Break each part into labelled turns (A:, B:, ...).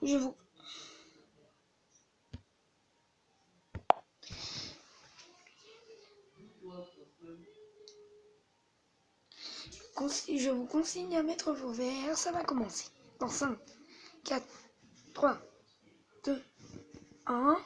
A: Je vous consigne à mettre vos verres, ça va commencer. Dans 5, 4, 3, 2, 1.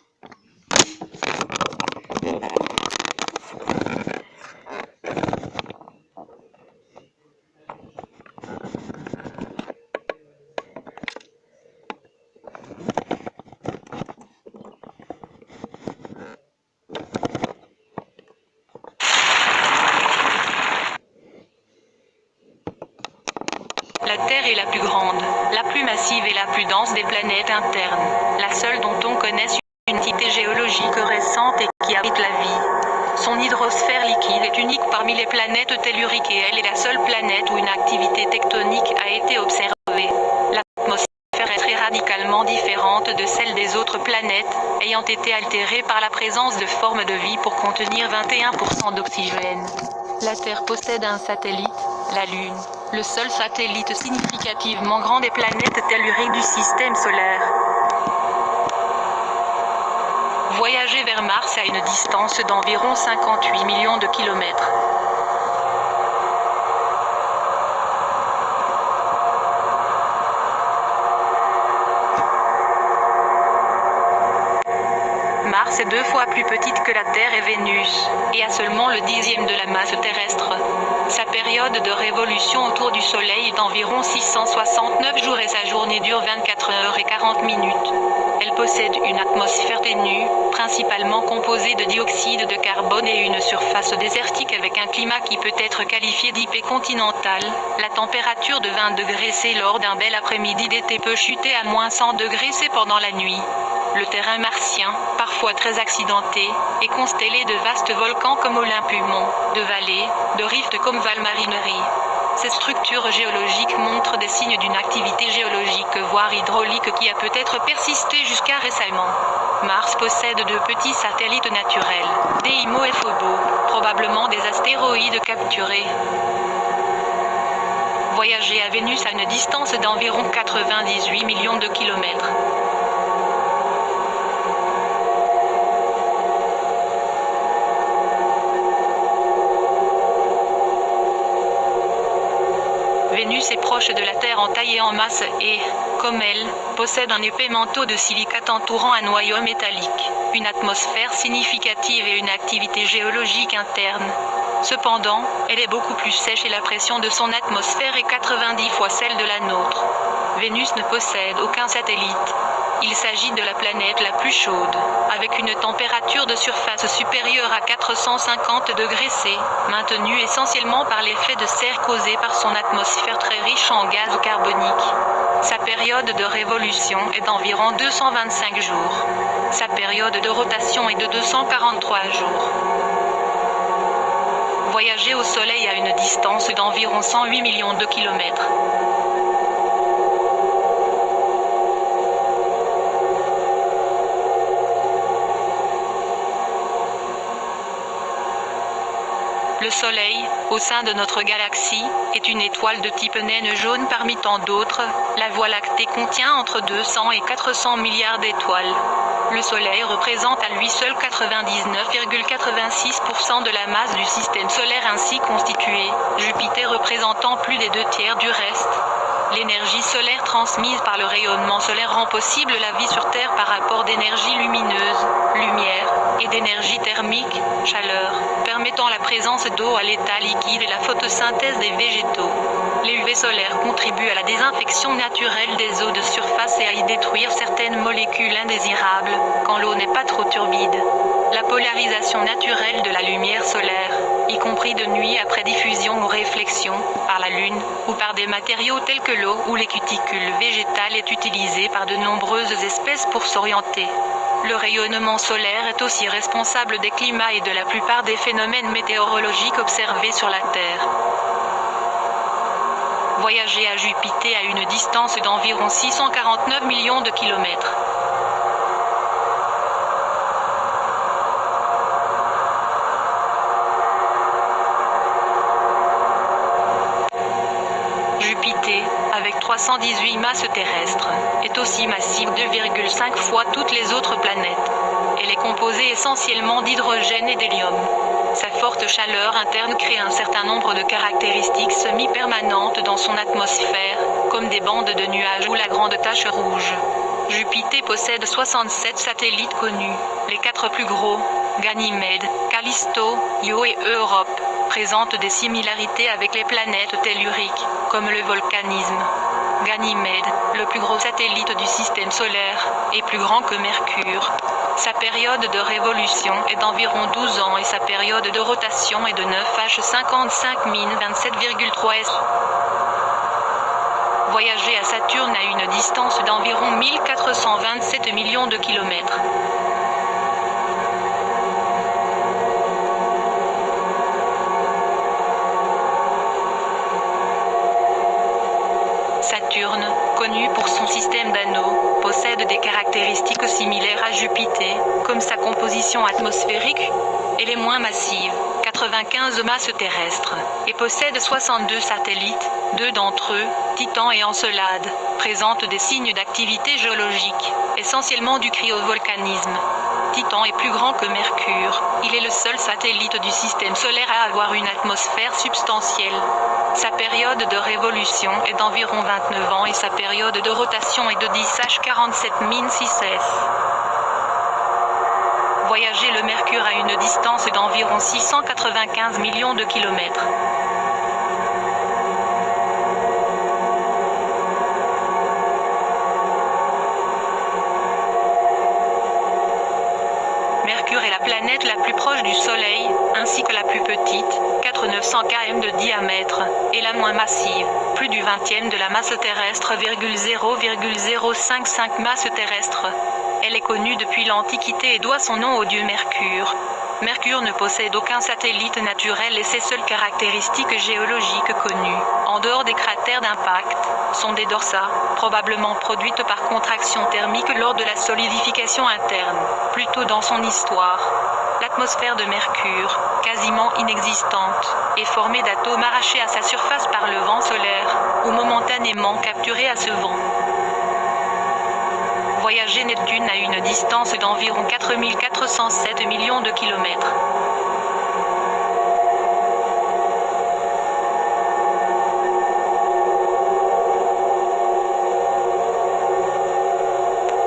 B: La Terre est la plus grande, la plus massive et la plus dense des planètes internes, la seule dont on connaisse une entité géologique récente et qui abrite la vie. Son hydrosphère liquide est unique parmi les planètes telluriques et elle est la seule planète où une activité tectonique a été observée. L'atmosphère est très radicalement différente de celle des autres planètes, ayant été altérée par la présence de formes de vie pour contenir 21% d'oxygène. La Terre possède un satellite, la Lune, le seul satellite significativement grand des planètes telluriques du système solaire. Voyager vers Mars à une distance d'environ 58 millions de kilomètres. Mars est 2 fois plus petite que la Terre et Vénus, et a seulement le 10e de la masse terrestre. Sa période de révolution autour du Soleil est d'environ 669 jours et sa journée dure 24 heures et 40 minutes. Elle possède une atmosphère ténue, principalement composée de dioxyde de carbone et une surface désertique avec un climat qui peut être qualifié d'hypercontinental. La température de 20 degrés C lors d'un bel après-midi d'été peut chuter à moins 100 degrés C pendant la nuit. Le terrain martien, parfois très accidenté, est constellé de vastes volcans comme Olympus-Mont, de vallées, de rifts comme Val-Marinerie. Ces structures géologiques montrent des signes d'une activité géologique voire hydraulique qui a peut-être persisté jusqu'à récemment. Mars possède 2 petits satellites naturels, Deimos et Phobos, probablement des astéroïdes capturés. Voyager à Vénus à une distance d'environ 98 millions de kilomètres. Vénus est proche de la Terre en taille et en masse et, comme elle, possède un épais manteau de silicate entourant un noyau métallique, une atmosphère significative et une activité géologique interne. Cependant, elle est beaucoup plus sèche et la pression de son atmosphère est 90 fois celle de la nôtre. Vénus ne possède aucun satellite. Il s'agit de la planète la plus chaude, avec une température de surface supérieure à 450 degrés C, maintenue essentiellement par l'effet de serre causé par son atmosphère très riche en gaz carbonique. Sa période de révolution est d'environ 225 jours. Sa période de rotation est de 243 jours. Voyager au Soleil à une distance d'environ 108 millions de kilomètres. Le Soleil, au sein de notre galaxie, est une étoile de type naine jaune parmi tant d'autres. La Voie lactée contient entre 200 et 400 milliards d'étoiles. Le Soleil représente à lui seul 99,86% de la masse du système solaire ainsi constitué, Jupiter représentant plus des 2/3 du reste. L'énergie solaire transmise par le rayonnement solaire rend possible la vie sur Terre par rapport d'énergie lumineuse, lumière, et d'énergie thermique, chaleur, permettant la présence d'eau à l'état liquide et la photosynthèse des végétaux. Les UV solaires contribuent à la désinfection naturelle des eaux de surface et à y détruire certaines molécules indésirables, quand l'eau n'est pas trop turbide. La polarisation naturelle de la lumière solaire, y compris de nuit après diffusion ou réflexion, par la Lune, ou par des matériaux tels que l'eau ou les cuticules végétales est utilisée par de nombreuses espèces pour s'orienter. Le rayonnement solaire est aussi responsable des climats et de la plupart des phénomènes météorologiques observés sur la Terre. Voyager à Jupiter à une distance d'environ 649 millions de kilomètres. Jupiter, avec 3 318 masses terrestres, est aussi massive 2,5 fois toutes les autres planètes. Elle est composée essentiellement d'hydrogène et d'hélium. Sa forte chaleur interne crée un certain nombre de caractéristiques semi-permanentes dans son atmosphère, comme des bandes de nuages ou la grande tache rouge. Jupiter possède 67 satellites connus. Les 4 plus gros, Ganymède, Callisto, Io et Europe, présentent des similarités avec les planètes telluriques, comme le volcanisme. Ganymède, le plus gros satellite du système solaire, est plus grand que Mercure. Sa période de révolution est d'environ 12 ans et sa période de rotation est de 9H55 027,3 s. Voyager à Saturne à une distance d'environ 1427 millions de kilomètres. Saturne, connu pour son système d'anneaux, possède des caractéristiques similaires à Jupiter, comme sa composition atmosphérique. Elle est moins massive, 95 masses terrestres, et possède 62 satellites. 2 d'entre eux, Titan et Encelade, présentent des signes d'activité géologique, essentiellement du cryovolcanisme. Titan est plus grand que Mercure. Il est le seul satellite du système solaire à avoir une atmosphère substantielle. Sa période de révolution est d'environ 29 ans et sa période de rotation est de 10H47 006 s. Voyager le Mercure à une distance d'environ 695 millions de kilomètres. Mercure est la planète la plus proche du Soleil, ainsi que la plus petite, 4900 km de diamètre, et la moins massive, plus du 20e de la masse terrestre, 0,055 masses terrestres. Elle est connue depuis l'Antiquité et doit son nom au dieu Mercure. Mercure ne possède aucun satellite naturel et ses seules caractéristiques géologiques connues, en dehors des cratères d'impact, sont des dorsats, probablement produites par contraction thermique lors de la solidification interne, plus tôt dans son histoire. L'atmosphère de Mercure, quasiment inexistante, est formée d'atomes arrachés à sa surface par le vent solaire, ou momentanément capturés à ce vent. Voyager Neptune à une distance d'environ 4407 millions de kilomètres.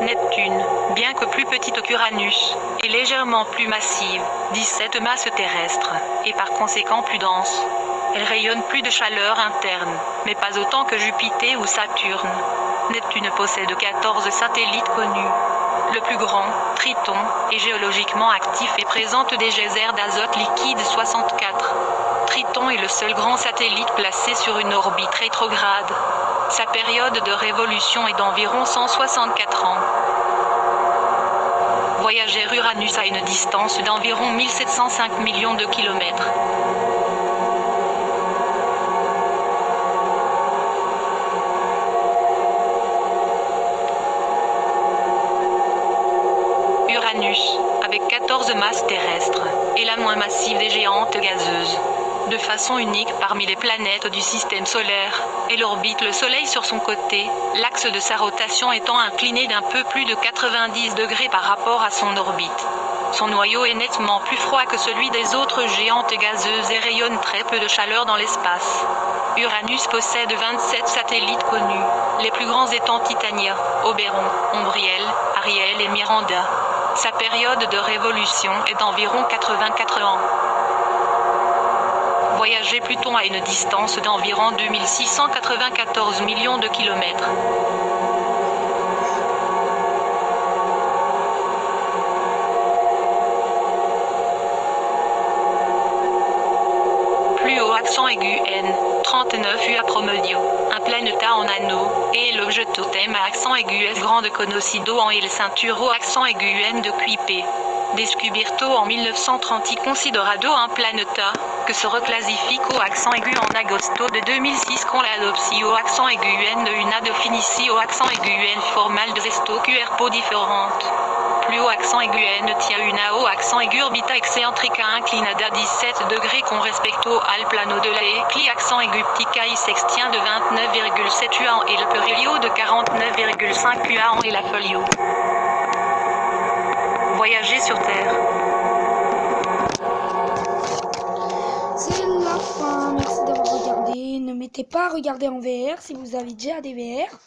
B: Neptune, bien que plus petite qu'Uranus, est légèrement plus massive, 17 masses terrestres, et par conséquent plus dense. Elle rayonne plus de chaleur interne, mais pas autant que Jupiter ou Saturne. Neptune possède 14 satellites connus. Le plus grand, Triton, est géologiquement actif et présente des geysers d'azote liquide 64. Triton est le seul grand satellite placé sur une orbite rétrograde. Sa période de révolution est d'environ 164 ans. Voyager Uranus à une distance d'environ 1705 millions de kilomètres. Uranus, avec 14 masses terrestres, est la moins massive des géantes gazeuses. De façon unique parmi les planètes du système solaire, elle orbite le Soleil sur son côté, l'axe de sa rotation étant incliné d'un peu plus de 90 degrés par rapport à son orbite. Son noyau est nettement plus froid que celui des autres géantes gazeuses et rayonne très peu de chaleur dans l'espace. Uranus possède 27 satellites connus, les plus grands étant Titania, Oberon, Ombriel, Ariel et Miranda. Sa période de révolution est d'environ 84 ans. Voyager Pluton à une distance d'environ 2694 millions de kilomètres. Plus haut accent aigu N, 39 U à Promedio, un planéta en anneau, et l'objet totem à accent aigu S grande Conocido en et le ceinture au accent aigu N de Kuiper. Descubierto en 1930 considerado un planeta, que se reclassifie au accent aigu en agosto de 2006 con la adopción au accent aigu de una definición accent aigu formal de esto cuerpo diferente. Plus haut accent aigu tient una au accent aigu orbita excéntrica inclinada 17 degrés con respecto al plano de la cli accent aigu ptica y s'extient de 29,7 UA et le perilio de 49,5 UA et la folio. Voyager sur Terre.
A: C'est la fin. Merci d'avoir regardé. Ne mettez pas à regarder en VR si vous avez déjà des VR.